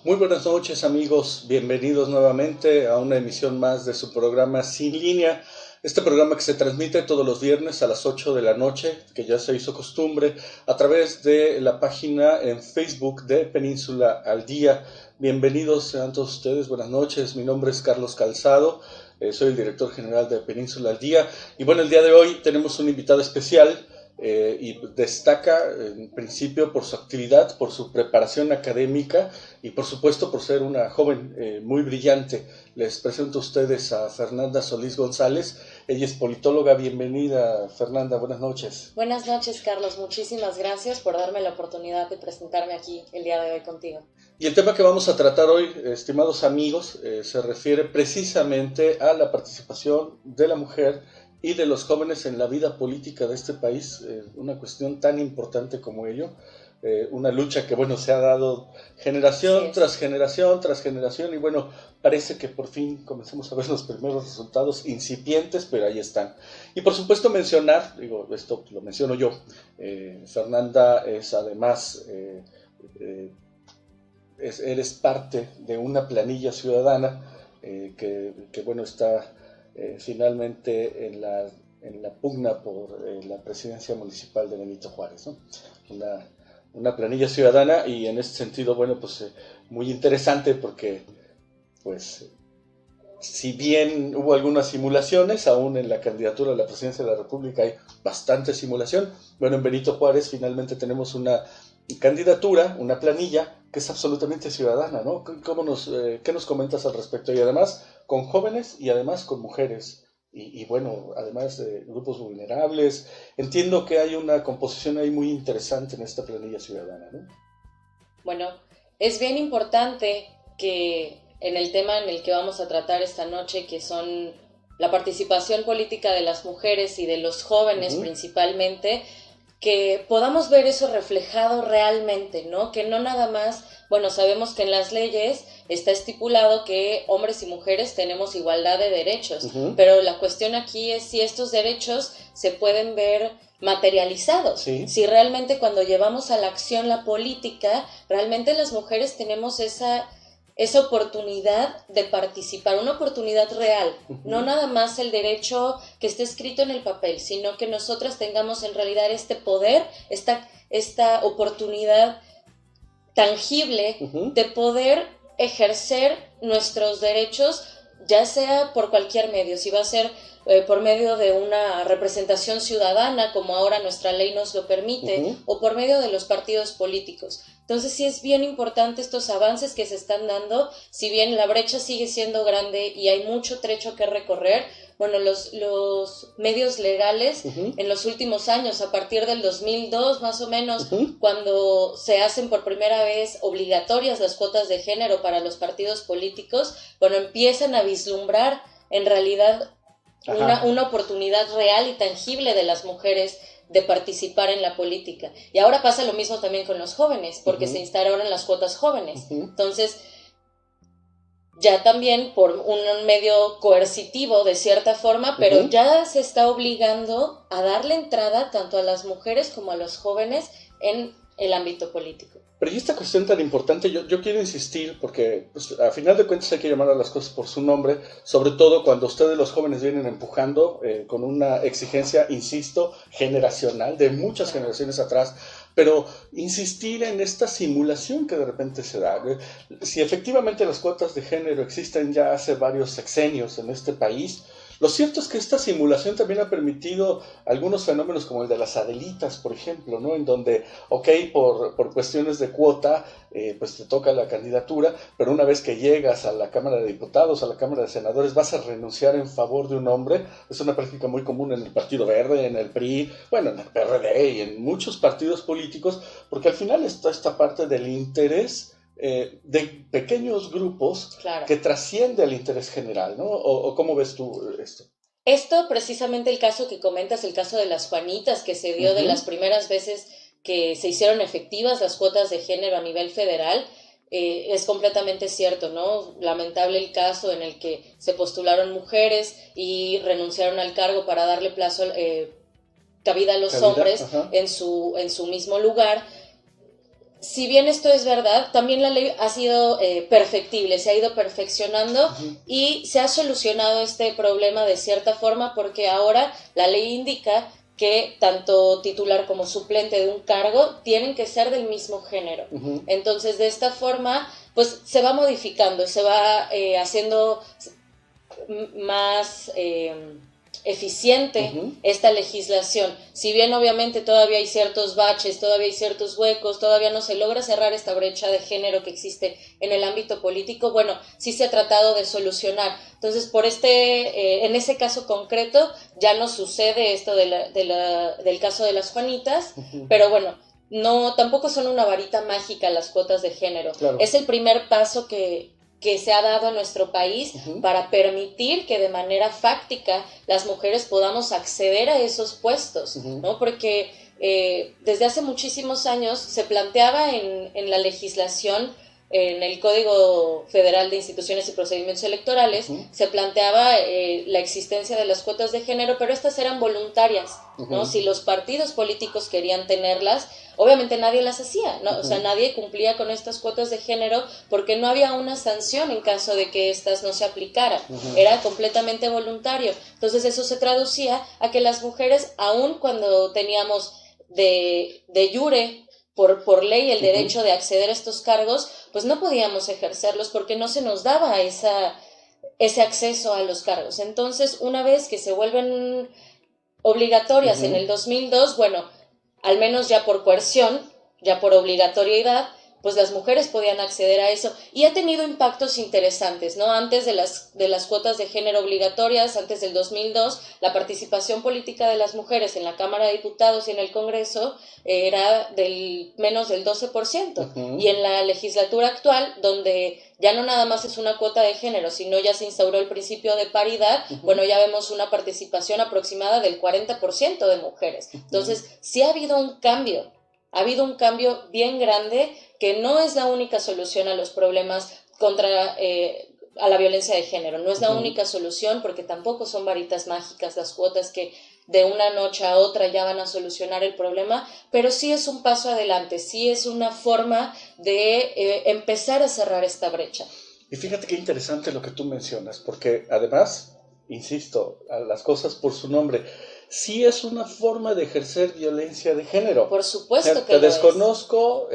Muy buenas noches amigos, bienvenidos nuevamente a una emisión más de su programa Sin Línea. Este programa que se transmite todos los viernes a las 8 de la noche, que ya se hizo costumbre, a través de la página en Facebook de Península al Día. Bienvenidos sean todos ustedes, buenas noches, mi nombre es Carlos Calzado, soy el director general de Península al Día. Y bueno, el día de hoy tenemos un invitado especial. Y destaca en principio por su actividad, por su preparación académica y por supuesto por ser una joven muy brillante. Les presento a ustedes a Fernanda Solís González. Ella es politóloga. Bienvenida, Fernanda, buenas noches. Buenas noches, Carlos, muchísimas gracias por darme la oportunidad de presentarme aquí el día de hoy contigo. Y el tema que vamos a tratar hoy, estimados amigos, se refiere precisamente a la participación de la mujer y de los jóvenes en la vida política de este país, una cuestión tan importante como ello, una lucha que bueno se ha dado generación tras generación tras generación, y bueno, parece que por fin comenzamos a ver los primeros resultados incipientes, pero ahí están. Y por supuesto mencionar, digo, esto lo menciono yo, Fernanda es además, eres parte de una planilla ciudadana que bueno está finalmente en la pugna por la presidencia municipal de Benito Juárez, ¿no? Una planilla ciudadana, y en este sentido, bueno, pues muy interesante porque, pues, si bien hubo algunas simulaciones, aún en la candidatura a la presidencia de la República hay bastante simulación. Bueno, en Benito Juárez finalmente tenemos una candidatura, una planilla que es absolutamente ciudadana, ¿no? ¿Qué nos comentas al respecto? Y además con jóvenes y además con mujeres y bueno, además de grupos vulnerables. Entiendo que hay una composición ahí muy interesante en esta planilla ciudadana, ¿no? Bueno, es bien importante que en el tema en el que vamos a tratar esta noche, que son la participación política de las mujeres y de los jóvenes principalmente, que podamos ver eso reflejado realmente, ¿no? Que no nada más, bueno, sabemos que en las leyes está estipulado que hombres y mujeres tenemos igualdad de derechos, pero la cuestión aquí es si estos derechos se pueden ver materializados, si realmente cuando llevamos a la acción la política, realmente las mujeres tenemos esa oportunidad de participar, una oportunidad real, no nada más el derecho que esté escrito en el papel, sino que nosotras tengamos en realidad este poder, esta oportunidad tangible de poder ejercer nuestros derechos, ya sea por cualquier medio, si va a ser por medio de una representación ciudadana, como ahora nuestra ley nos lo permite, o por medio de los partidos políticos. Entonces sí es bien importante estos avances que se están dando, si bien la brecha sigue siendo grande y hay mucho trecho que recorrer. Bueno, los medios legales en los últimos años, a partir del 2002 más o menos, cuando se hacen por primera vez obligatorias las cuotas de género para los partidos políticos, bueno, empiezan a vislumbrar en realidad una oportunidad real y tangible de las mujeres de participar en la política. Y ahora pasa lo mismo también con los jóvenes, porque se instauraron las cuotas jóvenes. Entonces, ya también por un medio coercitivo de cierta forma, pero ya se está obligando a darle entrada tanto a las mujeres como a los jóvenes en el ámbito político. Pero y esta cuestión tan importante, yo quiero insistir, porque pues, a final de cuentas hay que llamar a las cosas por su nombre, sobre todo cuando ustedes los jóvenes vienen empujando con una exigencia, insisto, generacional, de muchas generaciones atrás, pero insistir en esta simulación que de repente se da. Si efectivamente las cuotas de género existen ya hace varios sexenios en este país, lo cierto es que esta simulación también ha permitido algunos fenómenos como el de las Adelitas, por ejemplo, ¿no? En donde, por cuestiones de cuota, pues te toca la candidatura, pero una vez que llegas a la Cámara de Diputados, a la Cámara de Senadores, vas a renunciar en favor de un hombre. Es una práctica muy común en el Partido Verde, en el PRI, bueno, en el PRD y en muchos partidos políticos, porque al final está esta parte del interés de pequeños grupos que trasciende al interés general, ¿no? ¿O cómo ves tú esto? Esto, precisamente el caso que comentas, el caso de las Juanitas, que se dio de las primeras veces que se hicieron efectivas las cuotas de género a nivel federal, es completamente cierto, ¿no? Lamentable el caso en el que se postularon mujeres y renunciaron al cargo para darle cabida a los hombres en su mismo lugar. si bien esto es verdad, también la ley ha sido perfectible, se ha ido perfeccionando y se ha solucionado este problema de cierta forma, porque ahora la ley indica que tanto titular como suplente de un cargo tienen que ser del mismo género. Entonces, de esta forma, pues se va modificando, se va haciendo más eficiente esta legislación. Si bien obviamente todavía hay ciertos baches, todavía hay ciertos huecos, todavía no se logra cerrar esta brecha de género que existe en el ámbito político, bueno, sí se ha tratado de solucionar. Entonces, en ese caso concreto, ya no sucede esto del caso de las Juanitas, pero bueno, no, tampoco son una varita mágica las cuotas de género. Claro. Es el primer paso que se ha dado a nuestro país para permitir que de manera fáctica las mujeres podamos acceder a esos puestos, ¿no? Porque desde hace muchísimos años se planteaba en la legislación, en el Código Federal de Instituciones y Procedimientos Electorales, se planteaba la existencia de las cuotas de género, pero estas eran voluntarias, ¿no? Si los partidos políticos querían tenerlas, obviamente nadie las hacía, ¿no? O sea, nadie cumplía con estas cuotas de género porque no había una sanción en caso de que estas no se aplicaran. Era completamente voluntario. Entonces eso se traducía a que las mujeres, aun cuando teníamos de jure por ley el derecho de acceder a estos cargos, pues no podíamos ejercerlos porque no se nos daba ese acceso a los cargos. Entonces, una vez que se vuelven obligatorias en el 2002, bueno, al menos ya por coerción, ya por obligatoriedad, pues las mujeres podían acceder a eso, y ha tenido impactos interesantes, ¿no? Antes de las cuotas de género obligatorias, antes del 2002, la participación política de las mujeres en la Cámara de Diputados y en el Congreso era del menos del 12%, y en la legislatura actual, donde ya no nada más es una cuota de género, sino ya se instauró el principio de paridad, bueno, ya vemos una participación aproximada del 40% de mujeres. Entonces, sí ha habido un cambio bien grande, que no es la única solución a los problemas a la violencia de género. No es la única solución, porque tampoco son varitas mágicas las cuotas que de una noche a otra ya van a solucionar el problema, pero sí es un paso adelante, sí es una forma de empezar a cerrar esta brecha. Y fíjate qué interesante lo que tú mencionas, porque además, insisto, a las cosas por su nombre, sí es una forma de ejercer violencia de género. Por supuesto que te desconozco,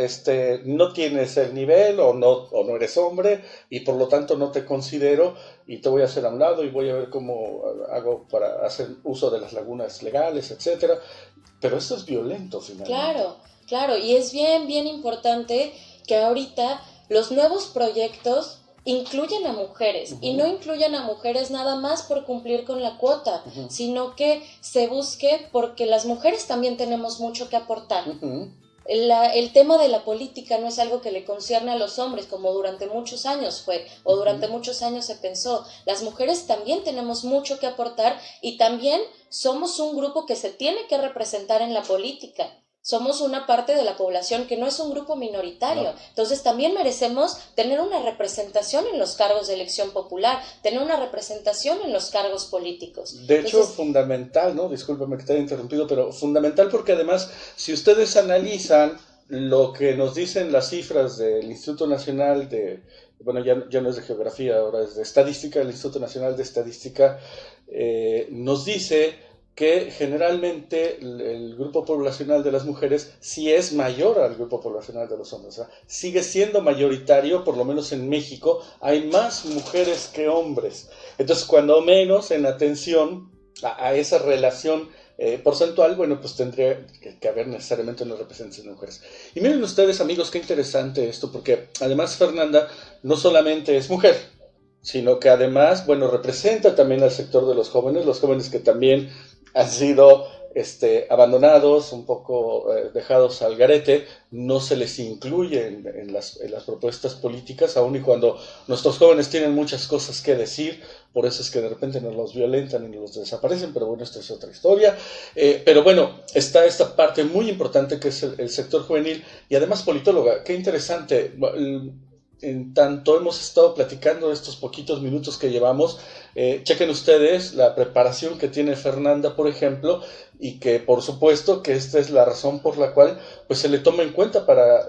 no tienes el nivel o no eres hombre y por lo tanto no te considero y te voy a hacer a un lado y voy a ver cómo hago para hacer uso de las lagunas legales, etcétera. Pero eso es violento finalmente. Claro, y es bien importante que ahorita los nuevos proyectos incluyen a mujeres, y no incluyan a mujeres nada más por cumplir con la cuota, sino que se busque, porque las mujeres también tenemos mucho que aportar. El tema de la política no es algo que le concierne a los hombres, como durante muchos años fue, o durante muchos años se pensó. Las mujeres también tenemos mucho que aportar, y también somos un grupo que se tiene que representar en la política. Somos una parte de la población que no es un grupo minoritario. No. Entonces también merecemos tener una representación en los cargos de elección popular, tener una representación en los cargos políticos. De hecho, fundamental, ¿no? Discúlpame que te haya interrumpido, pero fundamental porque además, si ustedes analizan lo que nos dicen las cifras del Instituto Nacional ya no es de Geografía, ahora es de Estadística, el Instituto Nacional de Estadística nos dice que generalmente el grupo poblacional de las mujeres sí es mayor al grupo poblacional de los hombres. O sea, sigue siendo mayoritario, por lo menos en México, hay más mujeres que hombres. Entonces, cuando menos en atención a esa relación porcentual, bueno, pues tendría que haber necesariamente una representación de mujeres. Y miren ustedes, amigos, qué interesante esto, porque además Fernanda no solamente es mujer, sino que además, bueno, representa también al sector de los jóvenes que también han sido abandonados, un poco dejados al garete, no se les incluye en las propuestas políticas, aun y cuando nuestros jóvenes tienen muchas cosas que decir. Por eso es que de repente nos los violentan y nos los desaparecen, pero bueno, esto es otra historia. Pero bueno, está esta parte muy importante que es el sector juvenil, y además politóloga. Qué interesante. en tanto hemos estado platicando estos poquitos minutos que llevamos, chequen ustedes la preparación que tiene Fernanda, por ejemplo, y que por supuesto que esta es la razón por la cual pues se le toma en cuenta para,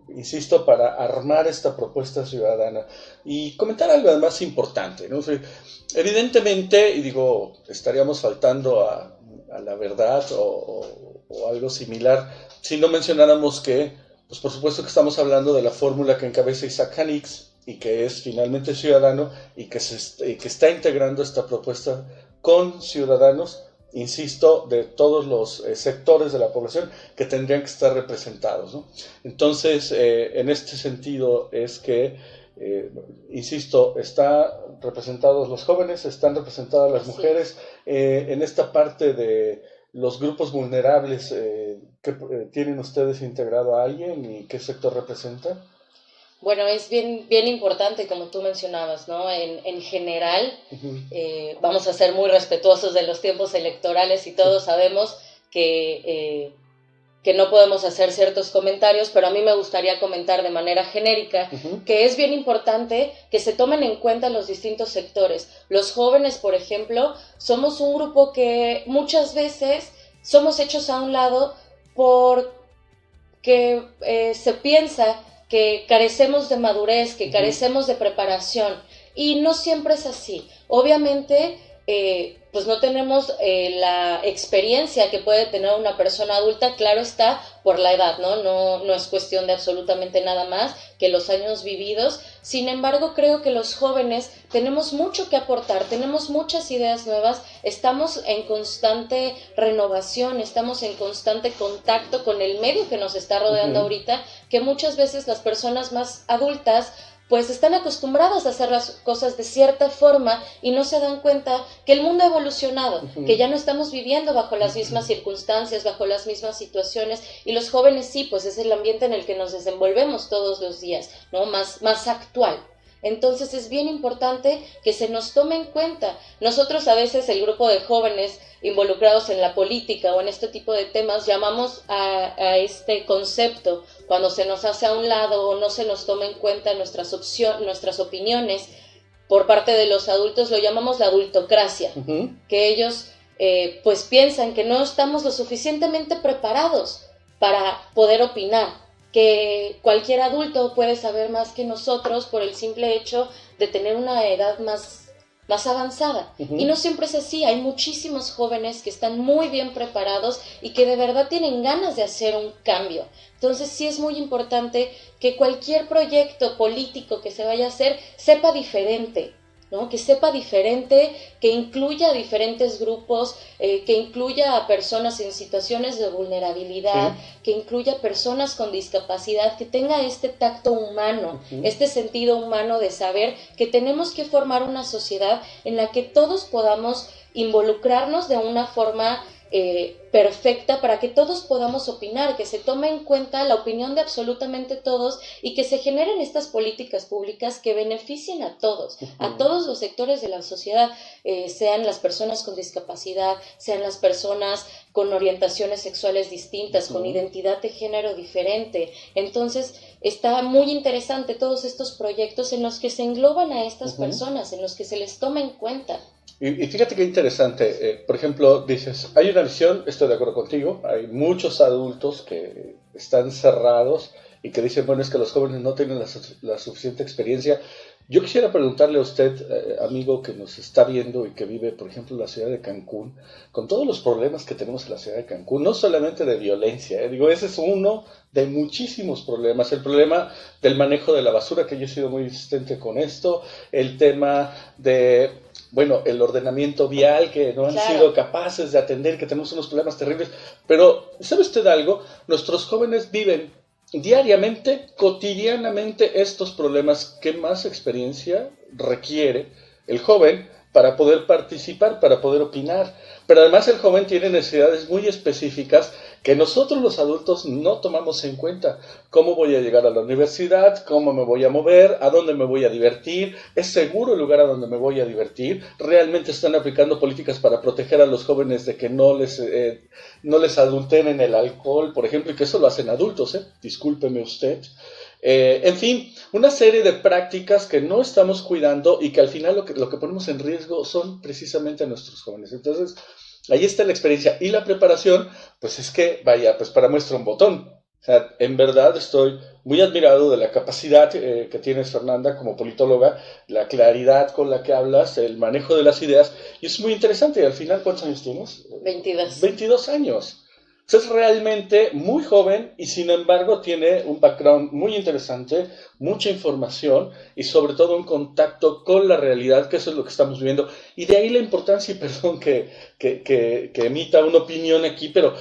insisto, para armar esta propuesta ciudadana. Y comentar algo además importante, ¿no? O sea, evidentemente, y digo, estaríamos faltando a la verdad o algo similar si no mencionáramos que pues por supuesto que estamos hablando de la fórmula que encabeza Isaac Hanix y que es finalmente ciudadano y que está integrando esta propuesta con ciudadanos, insisto, de todos los sectores de la población que tendrían que estar representados, ¿no? Entonces, en este sentido es que, insisto, están representados los jóvenes, están representadas las mujeres, en esta parte de los grupos vulnerables, ¿tienen ustedes integrado a alguien y qué sector representa? Bueno, es bien importante, como tú mencionabas, ¿no? En general, vamos a ser muy respetuosos de los tiempos electorales y todos sabemos que no podemos hacer ciertos comentarios, pero a mí me gustaría comentar de manera genérica que es bien importante que se tomen en cuenta los distintos sectores. Los jóvenes, por ejemplo, somos un grupo que muchas veces somos hechos a un lado porque se piensa que carecemos de madurez, que carecemos de preparación, y no siempre es así. Obviamente, pues no tenemos la experiencia que puede tener una persona adulta, claro está, por la edad, ¿no? No es cuestión de absolutamente nada más que los años vividos. Sin embargo, creo que los jóvenes tenemos mucho que aportar, tenemos muchas ideas nuevas, estamos en constante renovación, estamos en constante contacto con el medio que nos está rodeando ahorita, que muchas veces las personas más adultas pues están acostumbradas a hacer las cosas de cierta forma y no se dan cuenta que el mundo ha evolucionado, que ya no estamos viviendo bajo las mismas circunstancias, bajo las mismas situaciones, y los jóvenes sí, pues es el ambiente en el que nos desenvolvemos todos los días, ¿no? Más actual. Entonces es bien importante que se nos tome en cuenta. Nosotros a veces, el grupo de jóvenes involucrados en la política o en este tipo de temas, llamamos a este concepto, cuando se nos hace a un lado o no se nos toma en cuenta nuestras opiniones por parte de los adultos, lo llamamos la adultocracia, que ellos pues piensan que no estamos lo suficientemente preparados para poder opinar, que cualquier adulto puede saber más que nosotros por el simple hecho de tener una edad más avanzada. Y no siempre es así. Hay muchísimos jóvenes que están muy bien preparados y que de verdad tienen ganas de hacer un cambio. Entonces sí es muy importante que cualquier proyecto político que se vaya a hacer sepa diferente, ¿no? Que sepa diferente, que incluya a diferentes grupos, que incluya a personas en situaciones de vulnerabilidad, que incluya a personas con discapacidad, que tenga este tacto humano, este sentido humano de saber que tenemos que formar una sociedad en la que todos podamos involucrarnos de una forma perfecta, para que todos podamos opinar, que se tome en cuenta la opinión de absolutamente todos y que se generen estas políticas públicas que beneficien a todos los sectores de la sociedad, sean las personas con discapacidad, sean las personas con orientaciones sexuales distintas, con identidad de género diferente. Entonces está muy interesante todos estos proyectos en los que se engloban a estas personas, en los que se les toma en cuenta. Y fíjate qué interesante, por ejemplo, dices, hay una visión, estoy de acuerdo contigo, hay muchos adultos que están cerrados y que dicen, bueno, es que los jóvenes no tienen la suficiente experiencia. Yo quisiera preguntarle a usted, amigo que nos está viendo y que vive, por ejemplo, en la ciudad de Cancún, con todos los problemas que tenemos en la ciudad de Cancún, no solamente de violencia, digo, ese es uno de muchísimos problemas, el problema del manejo de la basura, que yo he sido muy insistente con esto, el tema de, bueno, el ordenamiento vial, que no han sido capaces de atender, que tenemos unos problemas terribles, pero ¿sabe usted algo? Nuestros jóvenes viven diariamente, cotidianamente, estos problemas. ¿Qué más experiencia requiere el joven para poder participar, para poder opinar? Pero además el joven tiene necesidades muy específicas que nosotros los adultos no tomamos en cuenta. ¿Cómo voy a llegar a la universidad? ¿Cómo me voy a mover? ¿A dónde me voy a divertir? ¿Es seguro el lugar a donde me voy a divertir? ¿Realmente están aplicando políticas para proteger a los jóvenes de que no les adulteren el alcohol, por ejemplo? Y que eso lo hacen adultos, discúlpeme usted. En fin, una serie de prácticas que no estamos cuidando y que al final lo que ponemos en riesgo son precisamente a nuestros jóvenes. Entonces, ahí está la experiencia y la preparación, pues es que, vaya, pues para muestra un botón. O sea, en verdad estoy muy admirado de la capacidad que tienes, Fernanda, como politóloga, la claridad con la que hablas, el manejo de las ideas, y es muy interesante. Y al final, ¿cuántos años tienes? 22. 22 años. O sea, es realmente muy joven y sin embargo tiene un background muy interesante, mucha información y sobre todo un contacto con la realidad, que eso es lo que estamos viviendo. Y de ahí la importancia, y perdón que emita una opinión aquí, pero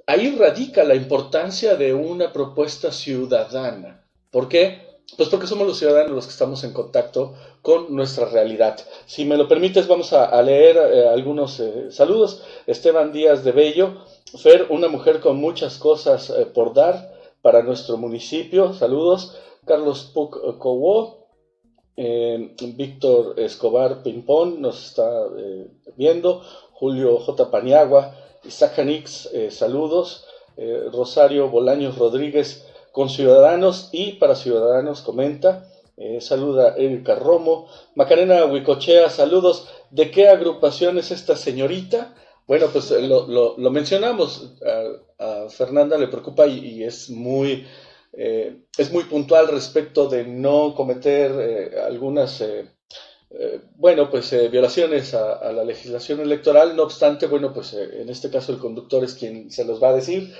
ahí radica la importancia de una propuesta ciudadana. ¿Por qué? Pues porque somos los ciudadanos los que estamos en contacto con nuestra realidad. Si me lo permites, vamos a leer algunos saludos. Esteban Díaz de Bello, Fer, una mujer con muchas cosas por dar para nuestro municipio. Saludos. Carlos Puc Cowo, Víctor Escobar Pimpón nos está viendo. Julio J. Paniagua, Isaac Janix, saludos. Rosario Bolaños Rodríguez, con Ciudadanos y para Ciudadanos comenta. Saluda Erika Romo. Macarena Huicochea, saludos. ¿De qué agrupación es esta señorita? Bueno, pues lo mencionamos. A Fernanda le preocupa y es muy puntual respecto de no cometer algunas violaciones a la legislación electoral. No obstante, en este caso el conductor es quien se los va a decir.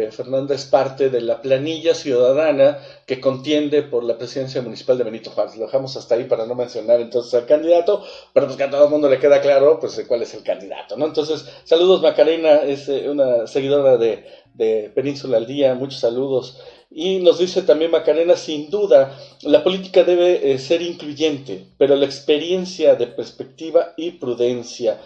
Fernanda es parte de la planilla ciudadana que contiende por la presidencia municipal de Benito Juárez. Lo dejamos hasta ahí para no mencionar entonces al candidato, pero pues que a todo el mundo le queda claro pues cuál es el candidato, ¿no? Entonces, saludos. Macarena es una seguidora de Península al Día, muchos saludos. Y nos dice también Macarena, sin duda, la política debe ser incluyente, pero la experiencia de perspectiva y prudencia.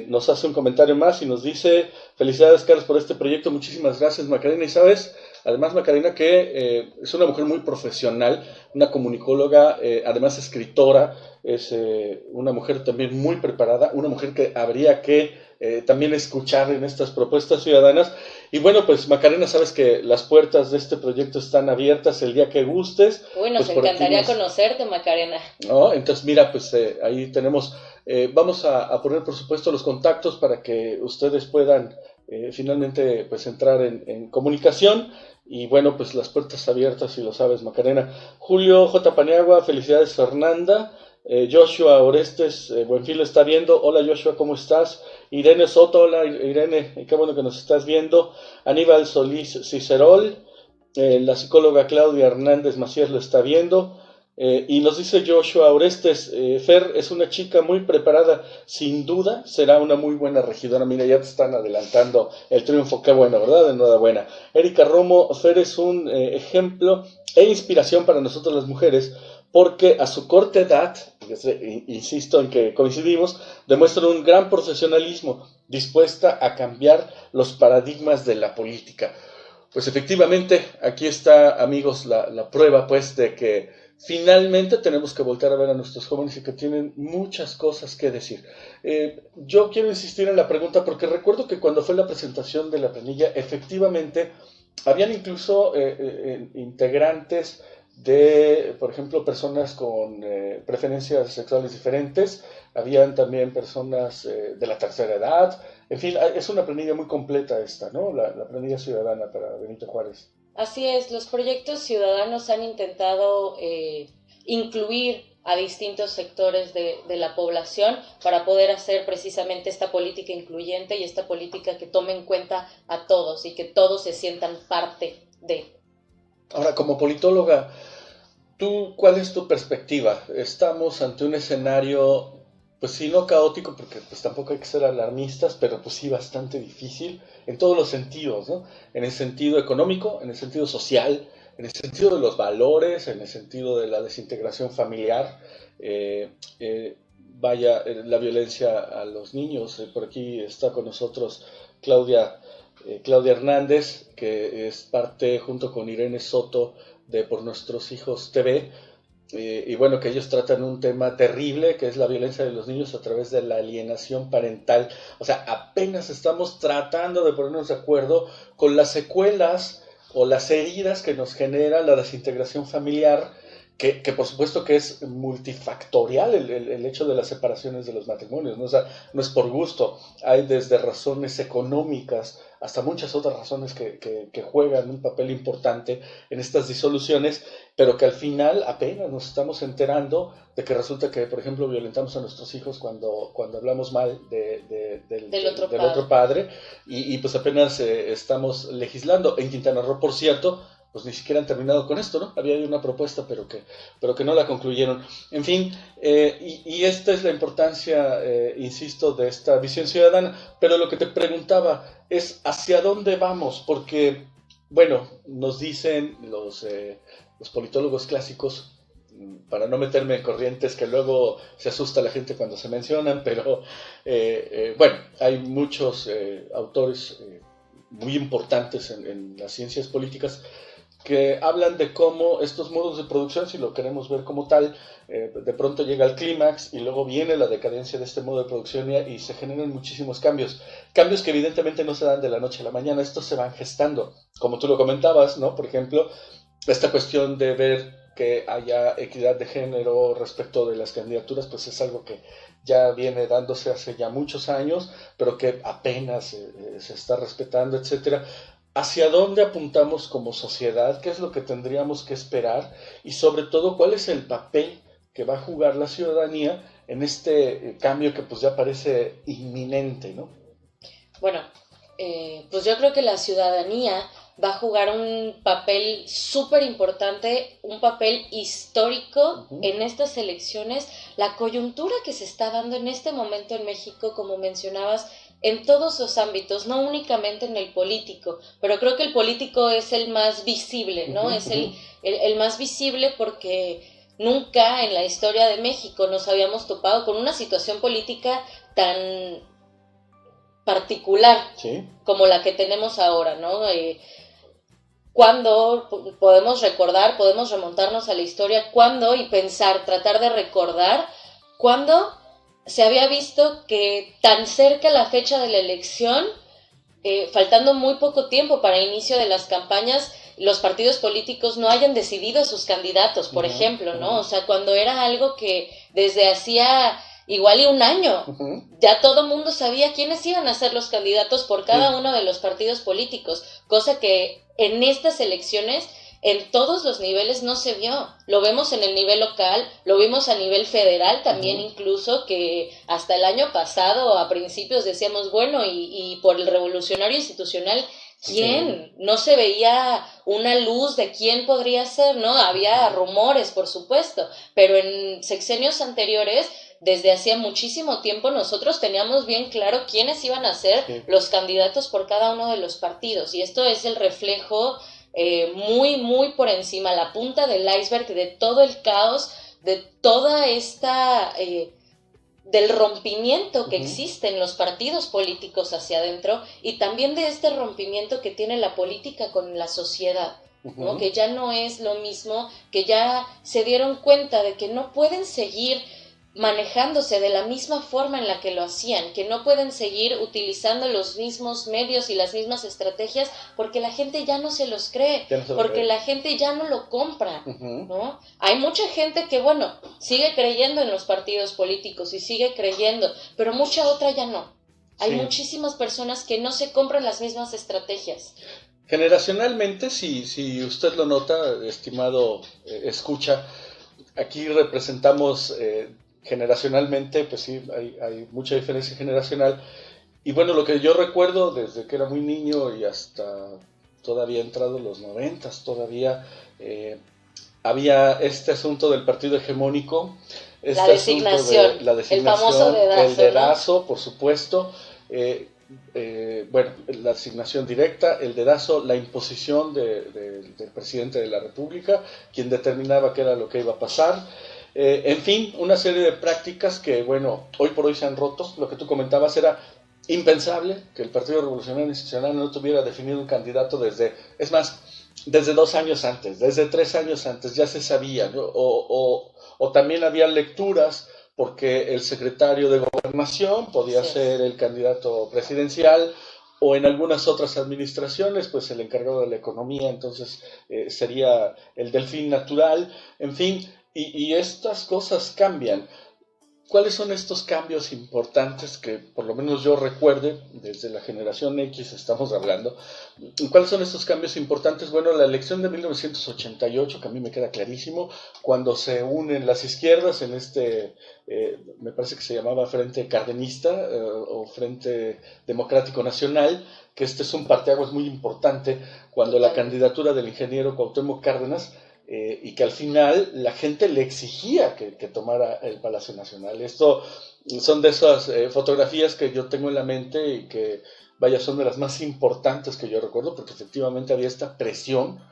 Nos hace un comentario más y nos dice, felicidades Carlos por este proyecto, muchísimas gracias Macarena. Y sabes, además Macarena que es una mujer muy profesional, una comunicóloga, además escritora, es una mujer también muy preparada, una mujer que habría que también escuchar en estas propuestas ciudadanas. Y bueno, pues Macarena, sabes que las puertas de este proyecto están abiertas el día que gustes. Uy, nos encantaría conocerte, Macarena. ¿No? Entonces, mira, pues ahí tenemos, vamos a poner por supuesto los contactos para que ustedes puedan finalmente pues entrar en comunicación. Y bueno, pues las puertas abiertas, si lo sabes, Macarena. Julio J. Paniagua, felicidades Fernanda. Joshua Orestes, Buenfil lo está viendo. Hola Joshua, ¿cómo estás? Irene Soto, hola Irene, qué bueno que nos estás viendo. Aníbal Solís Cicerol, la psicóloga Claudia Hernández Macías lo está viendo. Y nos dice Joshua Orestes, Fer es una chica muy preparada, sin duda será una muy buena regidora. Mira, ya te están adelantando el triunfo, qué bueno, ¿verdad? Enhorabuena. Erika Romo, Fer es un ejemplo e inspiración para nosotros las mujeres, porque a su corta edad, insisto en que coincidimos, demuestra un gran profesionalismo, dispuesta a cambiar los paradigmas de la política. Pues efectivamente, aquí está, amigos, la prueba pues de que finalmente tenemos que voltear a ver a nuestros jóvenes y que tienen muchas cosas que decir. Yo quiero insistir en la pregunta porque recuerdo que cuando fue la presentación de la planilla, efectivamente, habían incluso integrantes de, por ejemplo, personas con preferencias sexuales diferentes, habían también personas de la tercera edad, en fin, es una planilla muy completa esta, ¿no? La planilla ciudadana para Benito Juárez. Así es, los proyectos ciudadanos han intentado incluir a distintos sectores de la población para poder hacer precisamente esta política incluyente y esta política que tome en cuenta a todos y que todos se sientan parte de. Ahora, como politóloga, ¿tú cuál es tu perspectiva? Estamos ante un escenario, pues sí, no caótico, porque pues tampoco hay que ser alarmistas, pero pues sí bastante difícil en todos los sentidos, ¿no? En el sentido económico, en el sentido social, en el sentido de los valores, en el sentido de la desintegración familiar, la violencia a los niños. Por aquí está con nosotros Claudia Hernández, que es parte, junto con Irene Soto, de Por Nuestros Hijos TV, y bueno, que ellos tratan un tema terrible, que es la violencia de los niños a través de la alienación parental. O sea, apenas estamos tratando de ponernos de acuerdo con las secuelas o las heridas que nos genera la desintegración familiar, que por supuesto que es multifactorial el hecho de las separaciones de los matrimonios, ¿no? O sea, no es por gusto, hay desde razones económicas hasta muchas otras razones que juegan un papel importante en estas disoluciones, pero que al final apenas nos estamos enterando de que resulta que, por ejemplo, violentamos a nuestros hijos cuando hablamos mal del otro padre, y pues apenas estamos legislando. En Quintana Roo, por cierto, pues ni siquiera han terminado con esto, ¿no? Había una propuesta, pero que no la concluyeron. En fin, y esta es la importancia, insisto, de esta visión ciudadana. Pero lo que te preguntaba es hacia dónde vamos, porque, bueno, nos dicen los politólogos clásicos, para no meterme en corrientes que luego se asusta la gente cuando se mencionan, pero bueno, hay muchos autores muy importantes en las ciencias políticas que hablan de cómo estos modos de producción, si lo queremos ver como tal, de pronto llega al clímax y luego viene la decadencia de este modo de producción y se generan muchísimos cambios que evidentemente no se dan de la noche a la mañana, estos se van gestando, como tú lo comentabas, ¿no? Por ejemplo, esta cuestión de ver que haya equidad de género respecto de las candidaturas, pues es algo que ya viene dándose hace ya muchos años, pero que apenas se está respetando, etcétera. ¿Hacia dónde apuntamos como sociedad? ¿Qué es lo que tendríamos que esperar? Y sobre todo, ¿cuál es el papel que va a jugar la ciudadanía en este cambio que pues ya parece inminente, ¿no? Bueno, pues yo creo que la ciudadanía va a jugar un papel súper importante, un papel histórico en estas elecciones. La coyuntura que se está dando en este momento en México, como mencionabas, en todos los ámbitos, no únicamente en el político, pero creo que el político es el más visible, ¿no? Es el más visible porque nunca en la historia de México nos habíamos topado con una situación política tan particular como la que tenemos ahora, ¿no? Cuando podemos recordar, podemos remontarnos a la historia, cuando y pensar, tratar de recordar cuando se había visto que tan cerca la fecha de la elección, faltando muy poco tiempo para inicio de las campañas, los partidos políticos no hayan decidido sus candidatos, por ejemplo, ¿no? O sea, cuando era algo que desde hacía igual y un año, ya todo mundo sabía quiénes iban a ser los candidatos por cada uno de los partidos políticos, cosa que en estas elecciones en todos los niveles no se vio. Lo vemos en el nivel local, lo vimos a nivel federal también, incluso, que hasta el año pasado, a principios, decíamos, bueno, y por el revolucionario institucional, ¿quién? No se veía una luz de quién podría ser, ¿no? Había rumores, por supuesto, pero en sexenios anteriores, desde hacía muchísimo tiempo, nosotros teníamos bien claro quiénes iban a ser los candidatos por cada uno de los partidos, y esto es el reflejo muy, muy por encima, la punta del iceberg de todo el caos, de toda esta del rompimiento que existe en los partidos políticos hacia adentro, y también de este rompimiento que tiene la política con la sociedad, ¿no? Que ya no es lo mismo, que ya se dieron cuenta de que no pueden seguir manejándose de la misma forma en la que lo hacían, que no pueden seguir utilizando los mismos medios y las mismas estrategias, porque la gente ya no se los cree, porque la gente ya no lo compra, ¿no? Hay mucha gente que, bueno, sigue creyendo en los partidos políticos y sigue creyendo, pero mucha otra ya no. Hay muchísimas personas que no se compran las mismas estrategias. Generacionalmente, si usted lo nota, estimado escucha, aquí representamos generacionalmente, pues sí, hay mucha diferencia generacional. Y bueno, lo que yo recuerdo desde que era muy niño y hasta todavía entrado en los 90s, todavía había este asunto del partido hegemónico, la designación, el famoso dedazo, el dedazo, ¿no? Por supuesto, bueno, la asignación directa, el dedazo, la imposición del presidente de la República, quien determinaba qué era lo que iba a pasar. En fin, una serie de prácticas que, bueno, hoy por hoy se han roto. Lo que tú comentabas era impensable que el Partido Revolucionario Institucional no tuviera definido un candidato desde 2 años antes, desde 3 años antes, ya se sabía, ¿no? O también había lecturas, porque el secretario de Gobernación podía ser el candidato presidencial, o en algunas otras administraciones, pues el encargado de la economía, entonces sería el delfín natural, en fin, y estas cosas cambian. ¿Cuáles son estos cambios importantes que por lo menos yo recuerde, desde la generación X estamos hablando? ¿Cuáles son estos cambios importantes? Bueno, la elección de 1988, que a mí me queda clarísimo, cuando se unen las izquierdas en me parece que se llamaba Frente Cardenista o Frente Democrático Nacional, que este es un parteaguas muy importante, cuando la candidatura del ingeniero Cuauhtémoc Cárdenas, y que al final la gente le exigía que tomara el Palacio Nacional. Esto son de esas fotografías que yo tengo en la mente y que, vaya, son de las más importantes que yo recuerdo, porque efectivamente había esta presión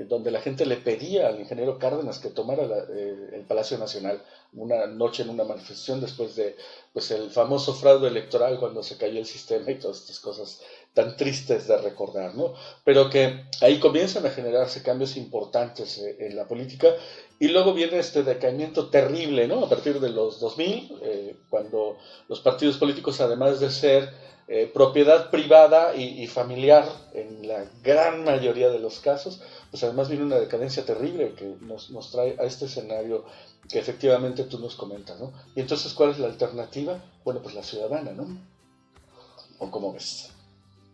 donde la gente le pedía al ingeniero Cárdenas que tomara el Palacio Nacional una noche en una manifestación después de pues el famoso fraude electoral cuando se cayó el sistema y todas estas cosas tan tristes de recordar, ¿no? Pero que ahí comienzan a generarse cambios importantes en la política y luego viene este decaimiento terrible, ¿no? A partir de los 2000, cuando los partidos políticos, además de ser propiedad privada y familiar en la gran mayoría de los casos, pues además viene una decadencia terrible que nos trae a este escenario que efectivamente tú nos comentas, ¿no? Y entonces, ¿cuál es la alternativa? Bueno, pues la ciudadana, ¿no? ¿O cómo ves?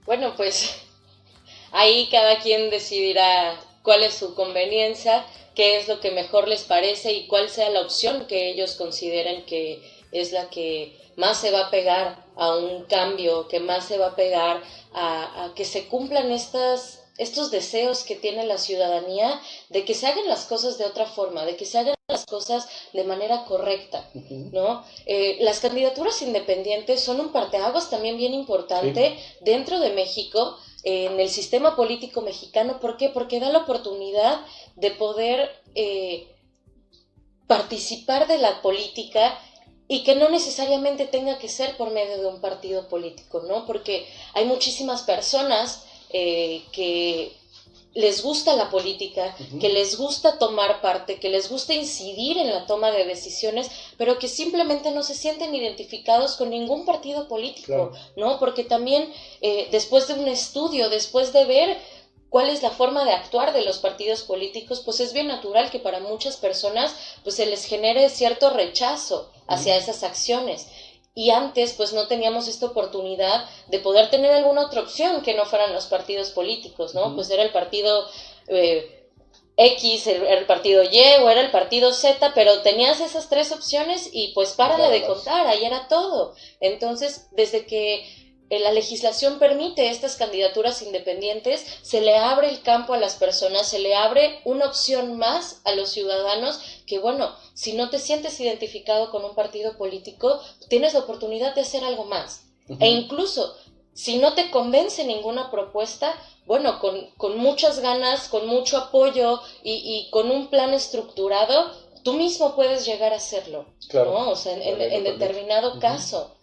Bueno, pues ahí cada quien decidirá cuál es su conveniencia, qué es lo que mejor les parece y cuál sea la opción que ellos consideren que es la que más se va a pegar a un cambio, que más se va a pegar a que se cumplan estos deseos que tiene la ciudadanía de que se hagan las cosas de otra forma, de que se hagan las cosas de manera correcta, ¿no? Las candidaturas independientes son un parteaguas también bien importante dentro de México, en el sistema político mexicano. ¿Por qué? Porque da la oportunidad de poder participar de la política y que no necesariamente tenga que ser por medio de un partido político, ¿no? Porque hay muchísimas personas que les gusta la política, que les gusta tomar parte, que les gusta incidir en la toma de decisiones, pero que simplemente no se sienten identificados con ningún partido político, ¿no? Porque también después de un estudio, después de ver cuál es la forma de actuar de los partidos políticos, pues es bien natural que para muchas personas pues se les genere cierto rechazo hacia esas acciones. Y antes pues no teníamos esta oportunidad de poder tener alguna otra opción que no fueran los partidos políticos, ¿no? Pues era el partido X, el partido Y o era el partido Z, pero tenías esas tres opciones y pues párale de contar, ahí era todo. Entonces, desde que la legislación permite estas candidaturas independientes, se le abre el campo a las personas, se le abre una opción más a los ciudadanos que, bueno, si no te sientes identificado con un partido político, tienes la oportunidad de hacer algo más. E incluso, si no te convence ninguna propuesta, bueno, con muchas ganas, con mucho apoyo y con un plan estructurado, tú mismo puedes llegar a hacerlo, ¿no? O sea, en determinado caso.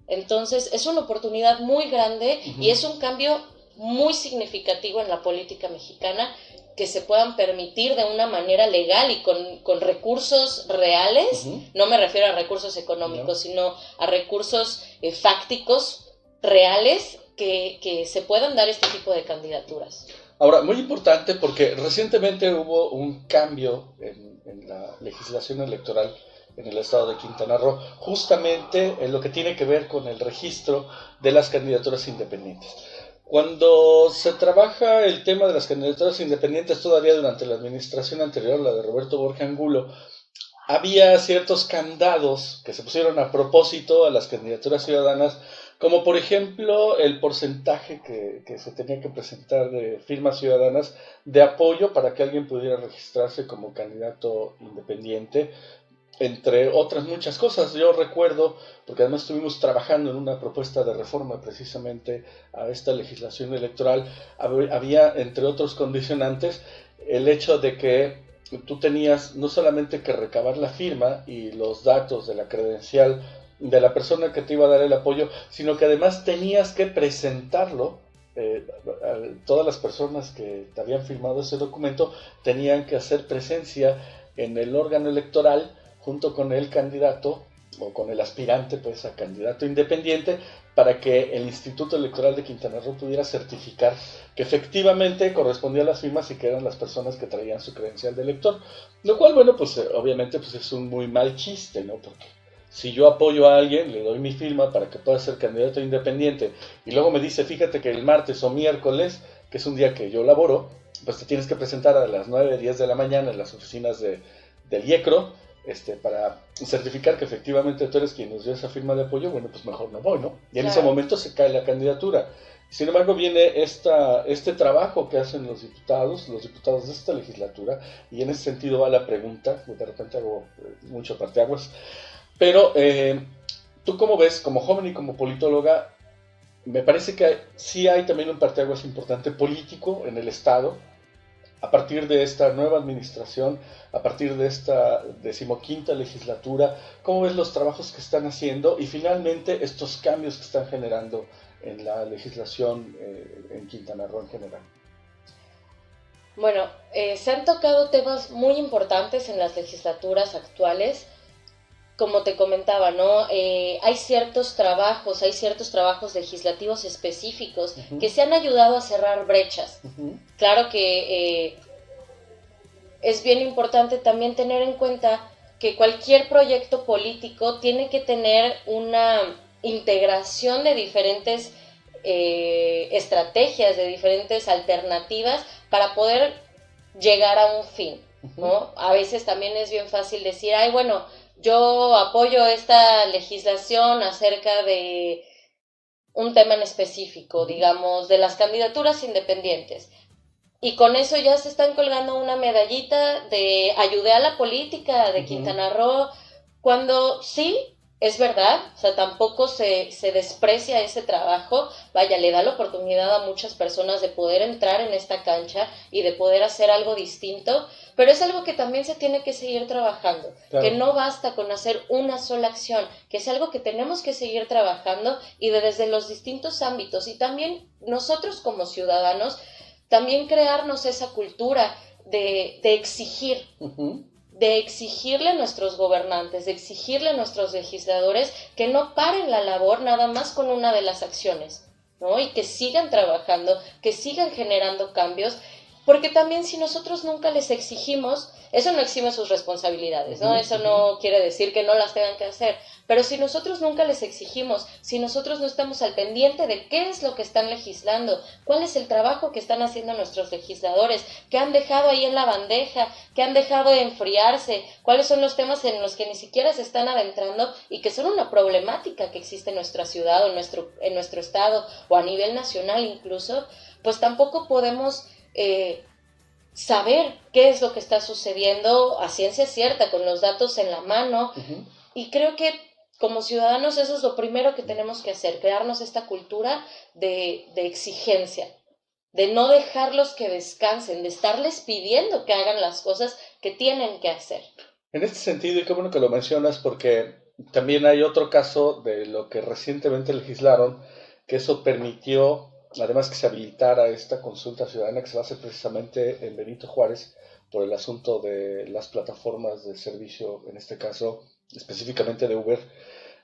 Entonces, es una oportunidad muy grande y es un cambio muy significativo en la política mexicana que se puedan permitir de una manera legal y con recursos reales. No me refiero a recursos económicos, sino a recursos fácticos, reales, que se puedan dar este tipo de candidaturas. Ahora, muy importante porque recientemente hubo un cambio en la legislación electoral en el estado de Quintana Roo, justamente en lo que tiene que ver con el registro de las candidaturas independientes. Cuando se trabaja el tema de las candidaturas independientes, todavía durante la administración anterior, la de Roberto Borja Angulo, había ciertos candados que se pusieron a propósito a las candidaturas ciudadanas, como por ejemplo el porcentaje que se tenía que presentar de firmas ciudadanas de apoyo para que alguien pudiera registrarse como candidato independiente, entre otras muchas cosas. Yo recuerdo, porque además estuvimos trabajando en una propuesta de reforma precisamente a esta legislación electoral, había, entre otros condicionantes, el hecho de que tú tenías no solamente que recabar la firma y los datos de la credencial de la persona que te iba a dar el apoyo, sino que además tenías que presentarlo. Todas las personas que te habían firmado ese documento tenían que hacer presencia en el órgano electoral junto con el candidato o con el aspirante pues a candidato independiente, para que el Instituto Electoral de Quintana Roo pudiera certificar que efectivamente correspondía a las firmas y que eran las personas que traían su credencial de elector. Lo cual, bueno, pues obviamente pues es un muy mal chiste, ¿no? Porque si yo apoyo a alguien, le doy mi firma para que pueda ser candidato independiente, y luego me dice, fíjate que el martes o miércoles, que es un día que yo laboro, pues te tienes que presentar a las 9, 10 de la mañana en las oficinas del IECRO, para certificar que efectivamente tú eres quien nos dio esa firma de apoyo, bueno, pues mejor no voy, ¿no? Y en ese momento se cae la candidatura. Sin embargo, viene este trabajo que hacen los diputados de esta legislatura, y en ese sentido va la pregunta, de repente hago mucho parteaguas, pero tú cómo ves, como joven y como politóloga, me parece que sí hay también un parteaguas importante político en el Estado, a partir de esta nueva administración, a partir de esta 15ª legislatura. ¿Cómo ves los trabajos que están haciendo y finalmente estos cambios que están generando en la legislación en Quintana Roo en general? Bueno, se han tocado temas muy importantes en las legislaturas actuales. Como te comentaba, ¿no? Hay ciertos trabajos legislativos específicos que se han ayudado a cerrar brechas. Claro que es bien importante también tener en cuenta que cualquier proyecto político tiene que tener una integración de diferentes estrategias, de diferentes alternativas para poder llegar a un fin, ¿no? A veces también es bien fácil decir, ay, bueno, yo apoyo esta legislación acerca de un tema en específico, digamos, de las candidaturas independientes. Y con eso ya se están colgando una medallita de ayudé a la política de Quintana Roo, cuando sí, es verdad, o sea, tampoco se desprecia ese trabajo. Vaya, le da la oportunidad a muchas personas de poder entrar en esta cancha y de poder hacer algo distinto, pero es algo que también se tiene que seguir trabajando, claro. Que no basta con hacer una sola acción, que es algo que tenemos que seguir trabajando y desde los distintos ámbitos, y también nosotros como ciudadanos, también crearnos esa cultura de exigir, de exigirle a nuestros gobernantes, de exigirle a nuestros legisladores que no paren la labor nada más con una de las acciones, ¿no? Y que sigan trabajando, que sigan generando cambios, porque también si nosotros nunca les exigimos, eso no exime sus responsabilidades, ¿no? Eso no quiere decir que no las tengan que hacer, pero si nosotros nunca les exigimos, si nosotros no estamos al pendiente de qué es lo que están legislando, cuál es el trabajo que están haciendo nuestros legisladores, qué han dejado ahí en la bandeja, qué han dejado de enfriarse, cuáles son los temas en los que ni siquiera se están adentrando y que son una problemática que existe en nuestra ciudad o en nuestro estado o a nivel nacional incluso, pues tampoco podemos saber qué es lo que está sucediendo a ciencia cierta, con los datos en la mano. Y creo que como ciudadanos eso es lo primero que tenemos que hacer, crearnos esta cultura de exigencia, de no dejarlos que descansen, de estarles pidiendo que hagan las cosas que tienen que hacer. En este sentido, y qué bueno que lo mencionas, porque también hay otro caso de lo que recientemente legislaron, que eso permitió, además, que se habilitara esta consulta ciudadana que se va a hacer precisamente en Benito Juárez por el asunto de las plataformas de servicio, en este caso específicamente de Uber,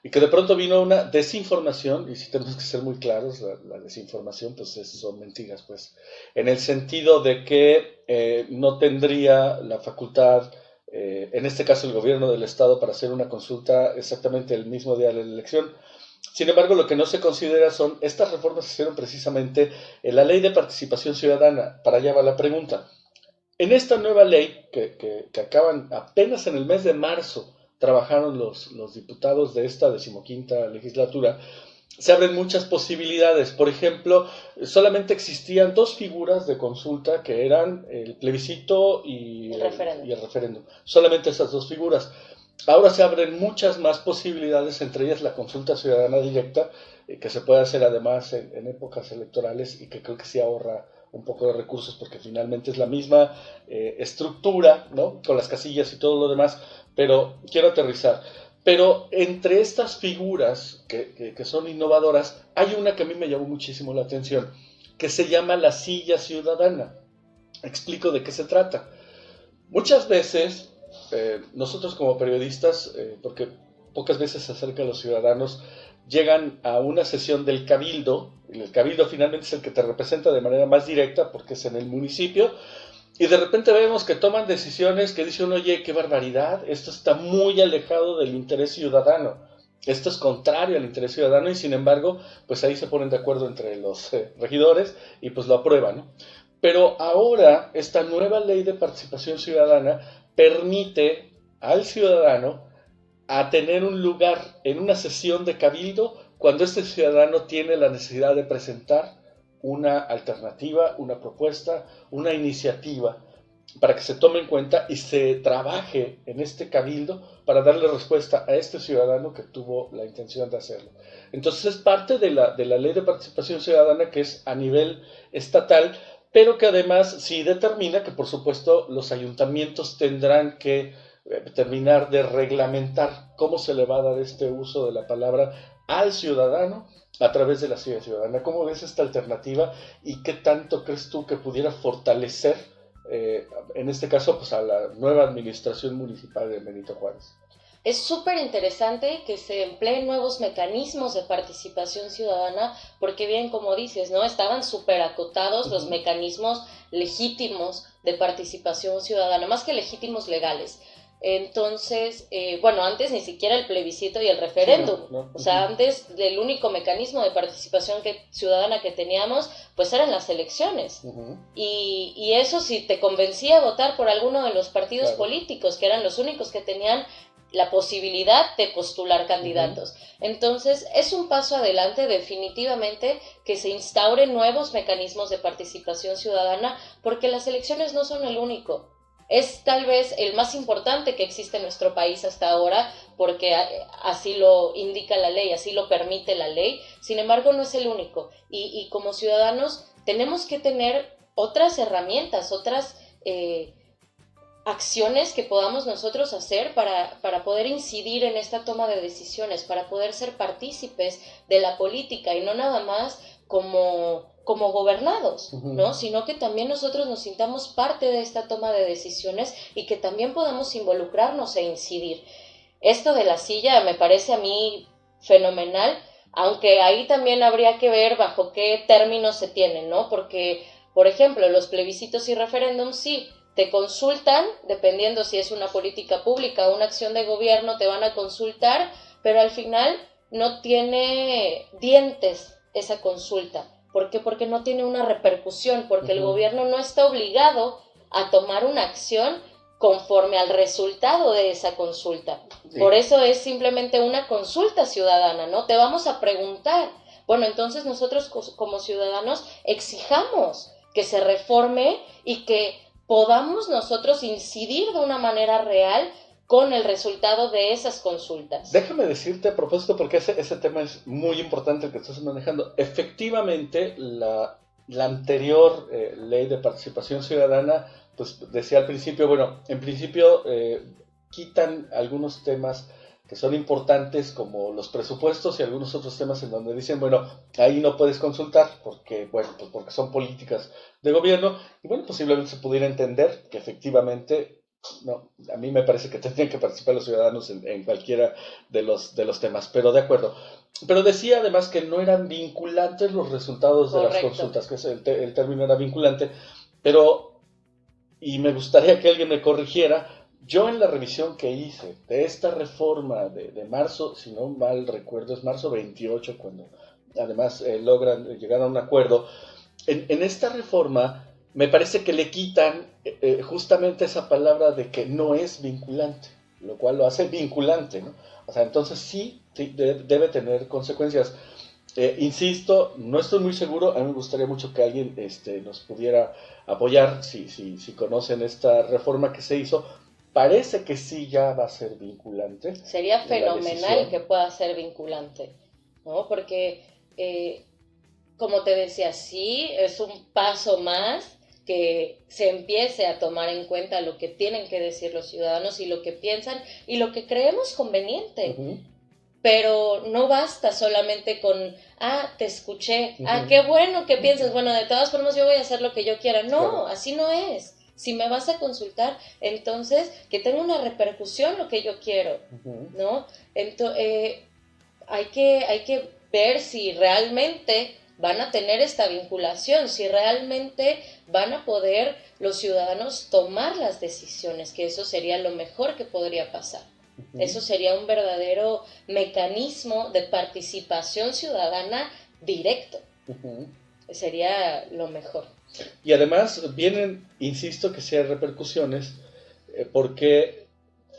y que de pronto vino una desinformación, y si tenemos que ser muy claros, la desinformación pues son mentiras, pues, en el sentido de que no tendría la facultad, en este caso el gobierno del estado, para hacer una consulta exactamente el mismo día de la elección. Sin embargo, lo que no se considera son estas reformas que se hicieron precisamente en la ley de participación ciudadana. Para allá va la pregunta. En esta nueva ley, que acaban apenas en el mes de marzo, trabajaron los diputados de esta 15ª legislatura, se abren muchas posibilidades. Por ejemplo, solamente existían 2 figuras de consulta, que eran el plebiscito y el referéndum. Solamente esas 2 figuras. Ahora se abren muchas más posibilidades, entre ellas la consulta ciudadana directa, que se puede hacer además en épocas electorales, y que creo que sí ahorra un poco de recursos, porque finalmente es la misma estructura, ¿no? Con las casillas y todo lo demás, pero quiero aterrizar. Pero entre estas figuras que son innovadoras, hay una que a mí me llamó muchísimo la atención, que se llama la silla ciudadana. Explico de qué se trata. Muchas veces nosotros como periodistas, porque pocas veces se acerca a los ciudadanos, llegan a una sesión del cabildo, y el cabildo finalmente es el que te representa de manera más directa porque es en el municipio, y de repente vemos que toman decisiones que dicen, oye, qué barbaridad, esto está muy alejado del interés ciudadano, esto es contrario al interés ciudadano, y sin embargo, pues ahí se ponen de acuerdo entre los regidores y pues lo aprueban, ¿no? Pero ahora esta nueva ley de participación ciudadana permite al ciudadano a tener un lugar en una sesión de cabildo cuando este ciudadano tiene la necesidad de presentar una alternativa, una propuesta, una iniciativa para que se tome en cuenta y se trabaje en este cabildo para darle respuesta a este ciudadano que tuvo la intención de hacerlo. Entonces es parte de la ley de participación ciudadana que es a nivel estatal, pero que además sí determina que por supuesto los ayuntamientos tendrán que terminar de reglamentar cómo se le va a dar este uso de la palabra al ciudadano a través de la ciudad ciudadana. ¿Cómo ves esta alternativa y qué tanto crees tú que pudiera fortalecer, en este caso, pues a la nueva administración municipal de Benito Juárez? Es súper interesante que se empleen nuevos mecanismos de participación ciudadana, porque bien, como dices, ¿no? Estaban súper acotados los mecanismos legítimos de participación ciudadana, más que legítimos legales. Entonces, bueno, antes ni siquiera el plebiscito y el referéndum, sí, no. O sea, antes el único mecanismo de participación ciudadana que teníamos, pues eran las elecciones. Y eso sí te convencía a votar por alguno de los partidos políticos, que eran los únicos que tenían la posibilidad de postular candidatos. Entonces, es un paso adelante definitivamente que se instauren nuevos mecanismos de participación ciudadana, porque las elecciones no son el único. Es tal vez el más importante que existe en nuestro país hasta ahora, porque así lo indica la ley, así lo permite la ley. Sin embargo, no es el único. Y como ciudadanos tenemos que tener otras herramientas, otras acciones que podamos nosotros hacer para poder incidir en esta toma de decisiones, para poder ser partícipes de la política y no nada más como gobernados, ¿no? Sino que también nosotros nos sintamos parte de esta toma de decisiones y que también podamos involucrarnos e incidir. Esto de la silla me parece a mí fenomenal, aunque ahí también habría que ver bajo qué términos se tienen, ¿no? Porque, por ejemplo, los plebiscitos y referéndums sí, te consultan, dependiendo si es una política pública o una acción de gobierno, te van a consultar, pero al final no tiene dientes esa consulta. ¿Por qué? Porque no tiene una repercusión, porque el gobierno no está obligado a tomar una acción conforme al resultado de esa consulta. Sí. Por eso es simplemente una consulta ciudadana, ¿no? Te vamos a preguntar. Bueno, entonces nosotros como ciudadanos exijamos que se reforme y que podamos nosotros incidir de una manera real con el resultado de esas consultas. Déjame decirte a propósito, porque ese tema es muy importante el que estás manejando. Efectivamente, la anterior ley de participación ciudadana, pues decía al principio, bueno, en principio quitan algunos temas que son importantes como los presupuestos y algunos otros temas en donde dicen, bueno, ahí no puedes consultar porque, bueno, pues porque son políticas de gobierno. Y bueno, posiblemente se pudiera entender que efectivamente, no, a mí me parece que tendrían que participar los ciudadanos en cualquiera de los temas, pero de acuerdo. Pero decía además que no eran vinculantes los resultados de las consultas, que el término era vinculante, pero, y me gustaría que alguien me corrigiera, yo en la revisión que hice de esta reforma de marzo, si no mal recuerdo, es marzo 28, cuando además logran llegar a un acuerdo, en esta reforma me parece que le quitan justamente esa palabra de que no es vinculante, lo cual lo hace vinculante, ¿no? O sea, entonces sí debe tener consecuencias. Insisto, no estoy muy seguro, a mí me gustaría mucho que alguien nos pudiera apoyar si conocen esta reforma que se hizo. Parece que sí ya va a ser vinculante. Sería fenomenal que pueda ser vinculante, ¿no? Porque, como te decía, sí, es un paso más que se empiece a tomar en cuenta lo que tienen que decir los ciudadanos y lo que piensan y lo que creemos conveniente. Pero no basta solamente con, te escuché, qué bueno que piensas, bueno, de todas formas yo voy a hacer lo que yo quiera. No, así no es. Si me vas a consultar, entonces que tenga una repercusión lo que yo quiero, ¿no? Hay que ver si realmente van a tener esta vinculación, si realmente van a poder los ciudadanos tomar las decisiones, que eso sería lo mejor que podría pasar. Eso sería un verdadero mecanismo de participación ciudadana directo. Sería lo mejor. Y además vienen, insisto, que sea repercusiones, porque,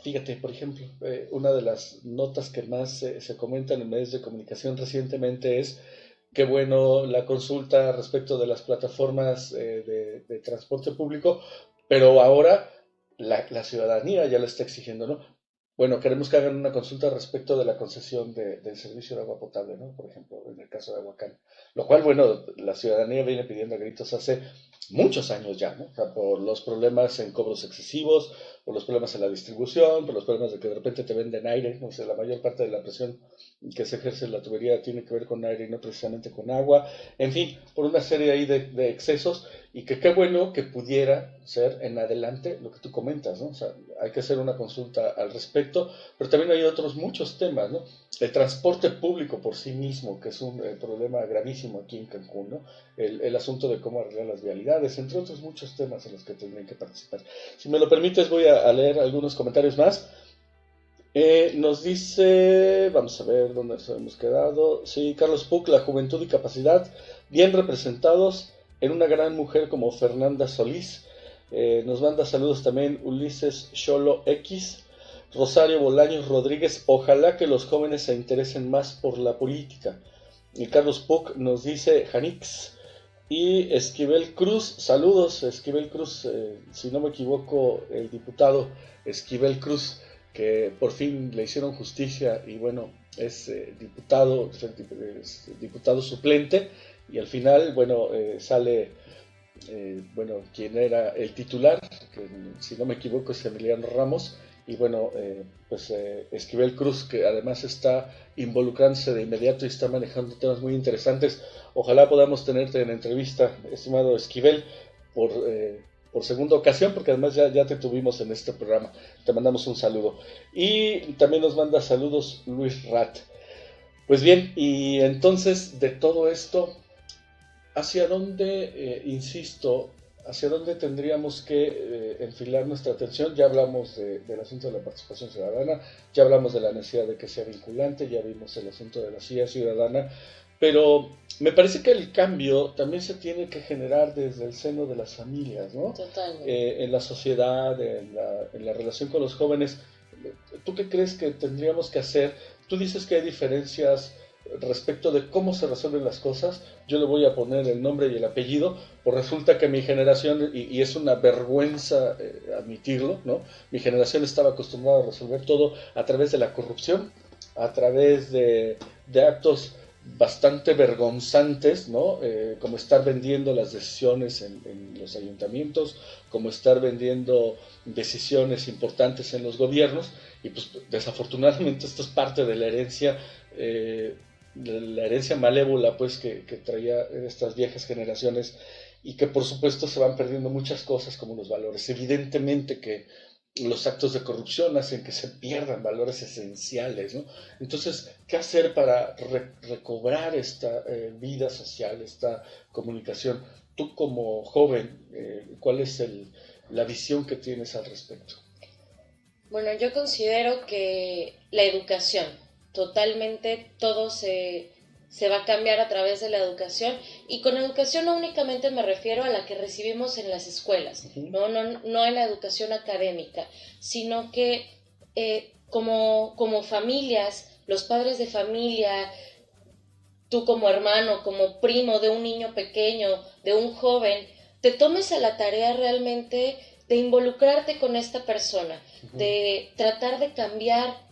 fíjate, por ejemplo, una de las notas que más se comentan en medios de comunicación recientemente es que, bueno, la consulta respecto de las plataformas de transporte público, pero ahora la ciudadanía ya lo está exigiendo, ¿no? Bueno, queremos que hagan una consulta respecto de la concesión del servicio de agua potable, ¿no? Por ejemplo, en el caso de Aguacán. Lo cual, bueno, la ciudadanía viene pidiendo a gritos hace muchos años ya, ¿no? O sea, por los problemas en cobros excesivos, por los problemas en la distribución, por los problemas de que de repente te venden aire, ¿no? O sea, la mayor parte de la presión que se ejerce en la tubería tiene que ver con aire y no precisamente con agua. En fin, por una serie ahí de excesos, y que qué bueno que pudiera ser en adelante lo que tú comentas, ¿no? O sea, hay que hacer una consulta al respecto, pero también hay otros muchos temas, ¿no? El transporte público por sí mismo, que es un problema gravísimo aquí en Cancún, ¿no? El asunto de cómo arreglar las vialidades, entre otros muchos temas en los que tendrían que participar. Si me lo permites, voy a leer algunos comentarios más. Nos dice, vamos a ver dónde nos hemos quedado. Sí, Carlos Puc, la juventud y capacidad, bien representados en una gran mujer como Fernanda Solís. Nos manda saludos también Ulises Xolo X, Rosario Bolaños Rodríguez. Ojalá que los jóvenes se interesen más por la política. Y Carlos Puc nos dice Janix. Y Esquivel Cruz, saludos Esquivel Cruz, si no me equivoco, el diputado Esquivel Cruz, que por fin le hicieron justicia y bueno, es diputado suplente, y al final, bueno, sale, bueno, quien era el titular, que si no me equivoco es Emiliano Ramos, y bueno, pues Esquivel Cruz, que además está involucrándose de inmediato y está manejando temas muy interesantes. Ojalá podamos tenerte en entrevista, estimado Esquivel, por segunda ocasión, porque además ya te tuvimos en este programa. Te mandamos un saludo. Y también nos manda saludos Luis Rat. Pues bien, y entonces de todo esto, ¿hacia dónde, insisto, hacia dónde tendríamos que enfilar nuestra atención? Ya hablamos del asunto de la participación ciudadana, ya hablamos de la necesidad de que sea vinculante, ya vimos el asunto de la silla ciudadana, pero me parece que el cambio también se tiene que generar desde el seno de las familias, ¿no? Totalmente. En la sociedad, en la relación con los jóvenes. ¿Tú qué crees que tendríamos que hacer? Tú dices que hay diferencias respecto de cómo se resuelven las cosas. Yo le voy a poner el nombre y el apellido, pues resulta que mi generación, y es una vergüenza admitirlo, ¿no? Mi generación estaba acostumbrada a resolver todo a través de la corrupción, a través de actos bastante vergonzantes, ¿no? Como estar vendiendo las decisiones en los ayuntamientos, como estar vendiendo decisiones importantes en los gobiernos, y pues desafortunadamente esto es parte de la herencia malévola pues que traía estas viejas generaciones, y que por supuesto se van perdiendo muchas cosas como los valores. Evidentemente que los actos de corrupción hacen que se pierdan valores esenciales, ¿no? Entonces, ¿qué hacer para recobrar esta vida social, esta comunicación? Tú como joven, ¿cuál es la visión que tienes al respecto? Bueno, yo considero que la educación, totalmente todo se va a cambiar a través de la educación, y con educación no únicamente me refiero a la que recibimos en las escuelas, no en la educación académica, sino que como familias, los padres de familia, tú como hermano, como primo de un niño pequeño, de un joven, te tomes a la tarea realmente de involucrarte con esta persona, de tratar de cambiar,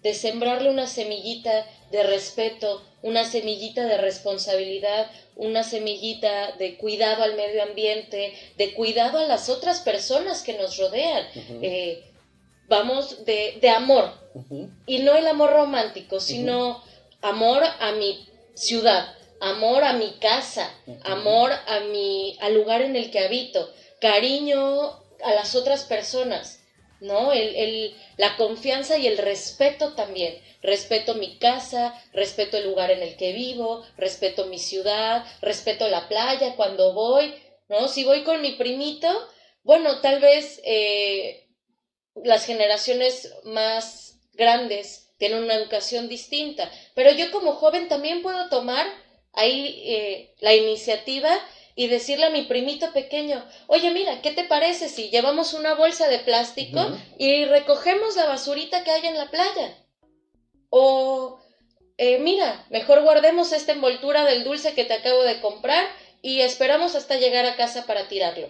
de sembrarle una semillita de respeto, una semillita de responsabilidad, una semillita de cuidado al medio ambiente, de cuidado a las otras personas que nos rodean. Vamos de amor, y no el amor romántico, sino amor a mi ciudad, amor a mi casa, amor al lugar en el que habito, cariño a las otras personas, ¿no? La confianza y el respeto también. Respeto mi casa, respeto el lugar en el que vivo, respeto mi ciudad, respeto la playa cuando voy, ¿no? Si voy con mi primito, bueno, tal vez las generaciones más grandes tienen una educación distinta, pero yo como joven también puedo tomar ahí la iniciativa y decirle a mi primito pequeño, oye, mira, ¿qué te parece si llevamos una bolsa de plástico y recogemos la basurita que hay en la playa? O, mira, mejor guardemos esta envoltura del dulce que te acabo de comprar y esperamos hasta llegar a casa para tirarlo.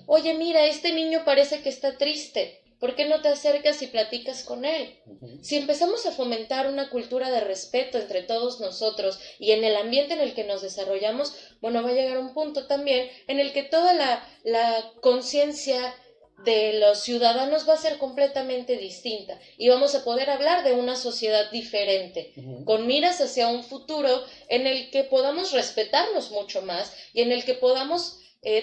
Oye, mira, este niño parece que está triste. ¿Por qué no te acercas y platicas con él? Si empezamos a fomentar una cultura de respeto entre todos nosotros y en el ambiente en el que nos desarrollamos, bueno, va a llegar un punto también en el que toda la conciencia de los ciudadanos va a ser completamente distinta y vamos a poder hablar de una sociedad diferente, con miras hacia un futuro en el que podamos respetarnos mucho más y en el que podamos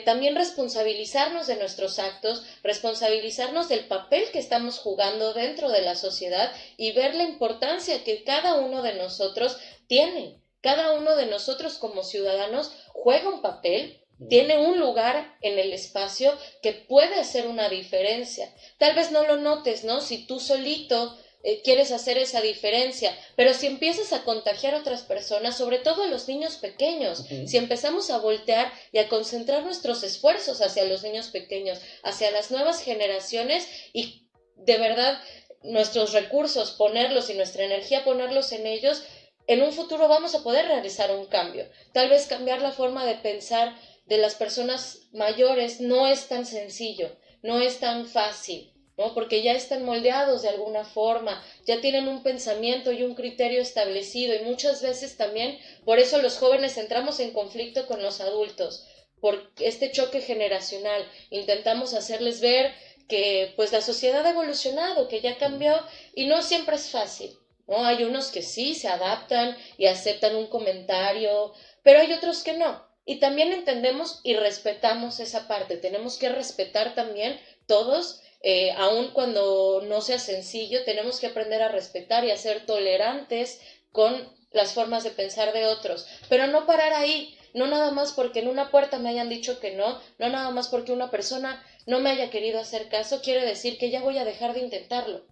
también responsabilizarnos de nuestros actos, responsabilizarnos del papel que estamos jugando dentro de la sociedad y ver la importancia que cada uno de nosotros tiene. Cada uno de nosotros como ciudadanos juega un papel, tiene un lugar en el espacio que puede hacer una diferencia. Tal vez no lo notes, ¿no? Si tú solito quieres hacer esa diferencia, pero si empiezas a contagiar a otras personas, sobre todo a los niños pequeños, si empezamos a voltear y a concentrar nuestros esfuerzos hacia los niños pequeños, hacia las nuevas generaciones y de verdad nuestros recursos ponerlos y nuestra energía ponerlos en ellos, en un futuro vamos a poder realizar un cambio. Tal vez cambiar la forma de pensar de las personas mayores no es tan sencillo, no es tan fácil, ¿no? Porque ya están moldeados de alguna forma, ya tienen un pensamiento y un criterio establecido y muchas veces también por eso los jóvenes entramos en conflicto con los adultos, por este choque generacional. Intentamos hacerles ver que pues la sociedad ha evolucionado, que ya cambió y no siempre es fácil, ¿no? Hay unos que sí se adaptan y aceptan un comentario, pero hay otros que no. Y también entendemos y respetamos esa parte. Tenemos que respetar también todos, aun cuando no sea sencillo, tenemos que aprender a respetar y a ser tolerantes con las formas de pensar de otros. Pero no parar ahí, no nada más porque en una puerta me hayan dicho que no, no nada más porque una persona no me haya querido hacer caso, quiere decir que ya voy a dejar de intentarlo.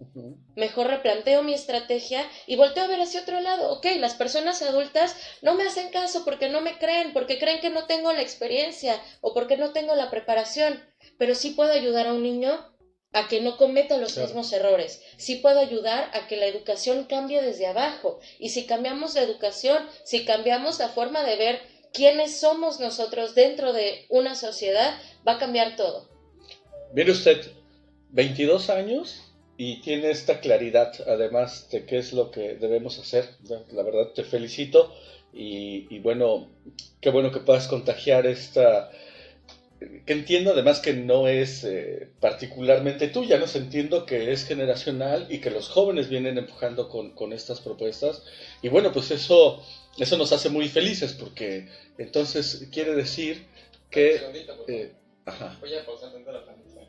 Mejor replanteo mi estrategia y volteo a ver hacia otro lado. Ok, las personas adultas no me hacen caso porque no me creen, porque creen que no tengo la experiencia o porque no tengo la preparación, pero sí puedo ayudar a un niño a que no cometa los mismos errores. Sí puedo ayudar a que la educación cambie desde abajo. Y si cambiamos la educación, si cambiamos la forma de ver quiénes somos nosotros dentro de una sociedad, va a cambiar todo. Mire usted, 22 años y tiene esta claridad, además de qué es lo que debemos hacer. La verdad te felicito y bueno, qué bueno que puedas contagiar esta... que entiendo además que no es particularmente tuya, ¿no? Entiendo que es generacional y que los jóvenes vienen empujando con estas propuestas y bueno, pues eso nos hace muy felices porque entonces quiere decir que... Voy a pausar tanto la transmisión.